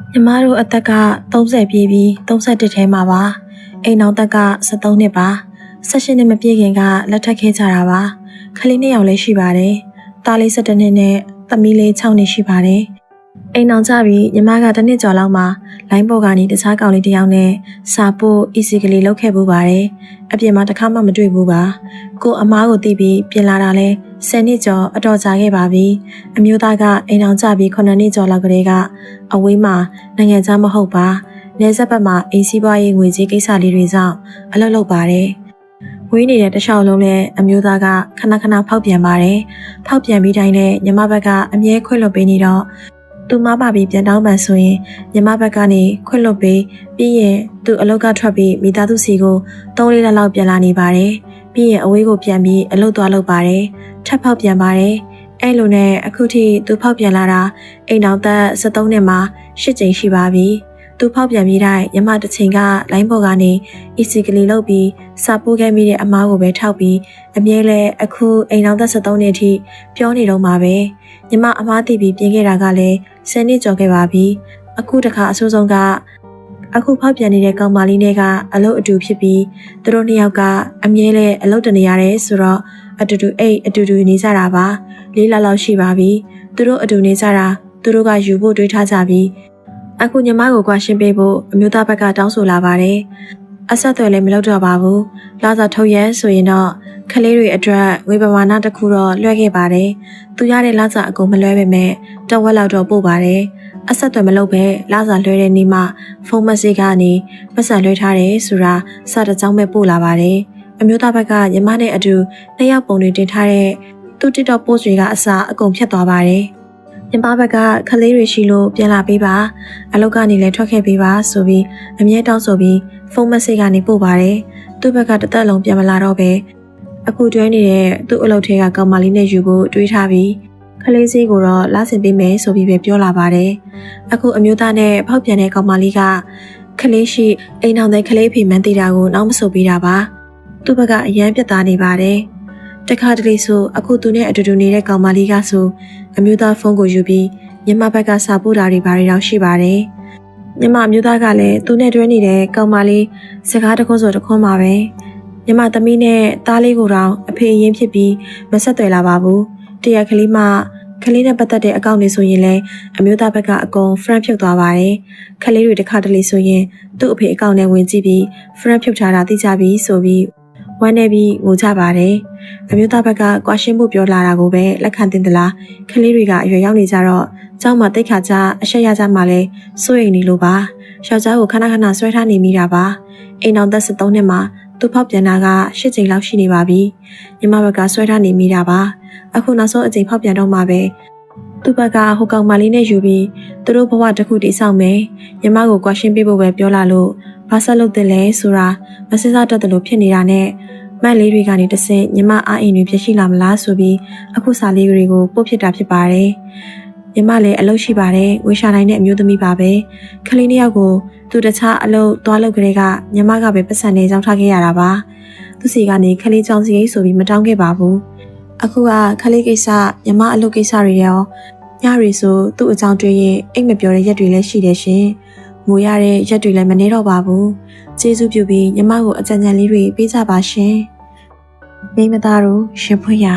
ညီမတို့အသက်က30ပြည့်ပြီး31ထဲမှာပါအိမ်နောက်သက်က73နှစ်ပါ18နှစ်မပြည့်ခင်ကလက်ထပ်ခဲ့ကြတာပါခလေး2ယောက်လည်းရှိပါတယ်သားလေး17နှစ်နဲ့သမီးလေး6နှစ်ရှိပါတယ်အိမ်အောင်ကြပြီးညီမကတစ်နှစ်ကျော်လောက်မှလိုင်းပေါ်ကနေတခြားကောင်လေးတစ်ယောက်နဲ့စာပို့ easy ကလေးလုပ်ခဲ့ပူပါတယ်အပြင်မှာတစ်ခါမှမတွေ့ဘူးပါကိုအမားကိုသိပြီးပြင်လာတာလဲ10နှစ်ကျော်အတော်ကြာခဲ့ပါပြီအမျိုးသားကအိမ်အောင်ကြပြီး9နှစ်ကျော်လောက်ကလေးကအဝေးမှာနိုင်ငံခြားမဟုတ်ပါနေဆက်ဘက်မှာအိမ်စီးပွားရေးငွေကြေးကိစ္စလေးတွေကြောင့်အလုပ်လုပ်ပါတယ်ဝေးနေတဲ့တခြားလုံးနဲ့အမျိုးသားကခဏခဏဖောက်ပြန်ပါတယ်ဖောက်ပြန်ပြီးတိုင်းနဲ့ညီမဘက်ကအမြဲခွင့်လွှတ်ပေးနေတော့သူမပါပြီးပြန်တောင်းပန်ဆိုရင်ညီမဘက်ကနေခွင့်လွှတ်ပေးပြီးရင်သူအလုပ်ကထွက်ပြီးမိသားစုစီကို3-4လလောက်ပြန်လာနေပါတယ်ပြီးရင်အဝေးကိုပြန်ပြီးအလုပ်သွားလုပ်ပါတယ်ထပ်ဖောက်ပြန်ပါတယ်အဲ့လိုနဲ့အခုထိသူဖောက်ပြန်လာတာအိမ်တော်သက်73နှစ်မှာ8ကြိမ်ရှိပါပြီသူဖောက်ပြန်ပြီးတိုင်းညီမတစ်ချိန်ကလိုင်းပေါ်ကနေ easy ကလေးလုပ်ပြီးစာပို့ခဲ့မိတဲ့အမားကိုပဲထောက်ပြီးအမြဲလဲအခုအိမ်တော်သက်73နှစ်အထိပြောနေတော့မှာပဲညီမအမားသိပြီးပြင်ခဲ့တာကလည်း10နှစ်ကျော်ခဲ့ပါပြီအခုတခါအဆိုးဆုံးကအခုဖောက်ပြန်နေတဲ့ကောင်မလေးနဲ့ကအလုပ်အတူဖြစ်ပြီးသူတို့နှစ်ယောက်ကအမြဲလဲအလုပ်တနေရတယ်ဆိုတော့အတူတူနေကြတာပါ4လလောက်ရှိပါပြီသူတို့အတူနေကြတာသူတို့ကယူဖို့တွေးထားကြပြီးအခုညီမကိုကွာရှင်းပေးဖို့အမျိုးသားဘက်ကတောင်းဆိုလာပါတယ်အဆက်အသွယ်လည်းမလုပ်တော့ပါဘူးလာစာထုတ်ရဲဆိုရင်တော့ခလေးတွေအတွက်ငွေပမာဏတစ်ခုတော့လွှဲခဲ့ပါတယ်သူရတဲ့လာစာအကုန်မလွှဲပေမဲ့တဝက်လောက်တော့ပို့ပါတယ်အဆက်အသွယ်မလုပ်ပဲလာစာလွှဲတဲ့နေ့မှဖုန်းမက်ဆေ့ကနေပတ်စံလွှဲထားတယ်ဆိုတာစာတစ်ကြောင်းပဲပို့လာပါတယ်အမျိုးသားဘက်ကညီမနဲ့အတူနှစ်ယောက်ပုံတွေတင်ထားတဲ့သူ TikTok post တွေကအစားအကုန်ဖြတ်သွားပါတယ်ညီမဘက်ကခလေးတွေရှိလို့ပြန်လာပေးပါအလုပ်ကနေလည်းထွက်ခဲ့ပေးပါဆိုပြီးအမြဲတောင်းဆိုပြီးဖုန်းမက်ဆေ့ကနေပို့ပါတယ်သူ့ဘက်ကတစ်သက်လုံးပြန်မလာတော့ပဲအခုတွဲနေတဲ့သူ့အလုပ်ထဲကကောင်မလေးနဲ့ယူဖို့တွေးထားပြီးခလေးစည်းကိုတော့လာဆင်ပေးမယ်ဆိုပြီးပဲပြောလာပါတယ်အခုအမျိုးသားနဲ့ဖောက်ပြန်တဲ့ကောင်မလေးကခလေးရှိအိမ်အောင်တဲ့ခလေးဖေမှန်းသေးတာကိုနောက်မဆုတ်ပေးတာပါသူ့ဘက်ကအရန်ပြတ်သားနေပါတယ်တခါတလေဆိုအခုသူနဲ့အတူတူနေတဲ့ကောင်မလေးကဆိုအမျိုးသားဖုန်းကိုယူပြီးညီမဘက်ကစာပို့တာတွေဘာတွေတော့ရှိပါတယ်ညီမအမျိုးသားကလည်းသူနဲ့တွဲနေတဲ့ကောင်မလေးစကားတခွန်းဆိုတခွန်းပါပဲညီမသမီးနဲ့သားလေးကိုတော့အဖေအရင်ဖြစ်ပြီးမဆက်သွယ်လာပါဘူးတရက်ကလေးမှခလေးနဲ့ပတ်သက်တဲ့အကောင့်တွေဆိုရင်လည်းအမျိုးသားဘက်ကအကုန် friend ဖြုတ်သွားပါတယ်ခလေးတွေတခါတလေဆိုရင်သူ့အဖေအကောင့်နဲ့ဝင်ကြည့်ပြီး friend ဖြုတ်ထားတာသိကြပြီဆိုပြီးဝမ်းနေပြီးငိုကြပါတယ်အမျိုးသားဘက်ကကွာရှင်းဖို့ပြောလာတာကိုပဲလက်ခံတင်သလားခလေးတွေကအရွယ်ရောက်နေကြတော့ကျောင်းမှာတိတ်ခါကြအရှက်ရကြမှလည်းစိုးရိမ်နေလို့ပါယောက်ျားကိုခဏခဏဆွဲထားနေမိတာပါအိမ်အောင်သက်73နှစ်မှာသူဖောက်ပြန်တာက8ကြိမ်လောက်ရှိနေပါပြီညီမဘက်ကဆွဲထားနေမိတာပါအခုနောက်ဆုံးအကြိမ်ဖောက်ပြန်တော့မှပဲသူ့ဘက်ကဟိုကောင်မလေးနဲ့ယူပြီးသူတို့ဘဝတစ်ခုတည်ဆောက်မယ်ညီမကိုကွာရှင်းပေးဖို့ပဲပြောလာလို့ဘာဆက်လုပ်တယ်လဲဆိုတာမစစတတ်တယ်လို့ဖြစ်နေတာနဲ့မက်လေးတွေကနေတဆင့်ညီမအားအိမ်တွေဖြစ်ရှိလာမလားဆိုပြီးအခုစာလေးတွေကိုပို့ဖြစ်တာဖြစ်ပါတယ်ညီမလည်းအလုပ်ရှိပါတယ်ဝေရှာနိုင်တဲ့အမျိုးသမီးပါပဲခလေးနှစ်ယောက်ကိုသူတခြားအလုပ်သွားလုပ်ကြတဲ့ကညီမကပဲပတ်စံနေကြောင်းထားခဲ့ရတာပါသူစီကနေခလေးချောင်းစီရိတ်ဆိုပြီးမတောင်းခဲ့ပါဘူးအခုကခလေးကိစ္စညီမအလုပ်ကိစ္စတွေရောညရီဆိုသူ့အကြောင်းတွေးရင်အိတ်မပြောတဲ့ရက်တွေလည်းရှိတယ်ရှင်ငိုရတဲ့ရက်တွေလည်းမနေတော့ပါဘူးကျေးဇူးပြုပြီးညီမကိုအကြံဉာဏ်လေးတွေပေးကြပါရှင်မိမသားတို့ရှင်ဖွင့်ရ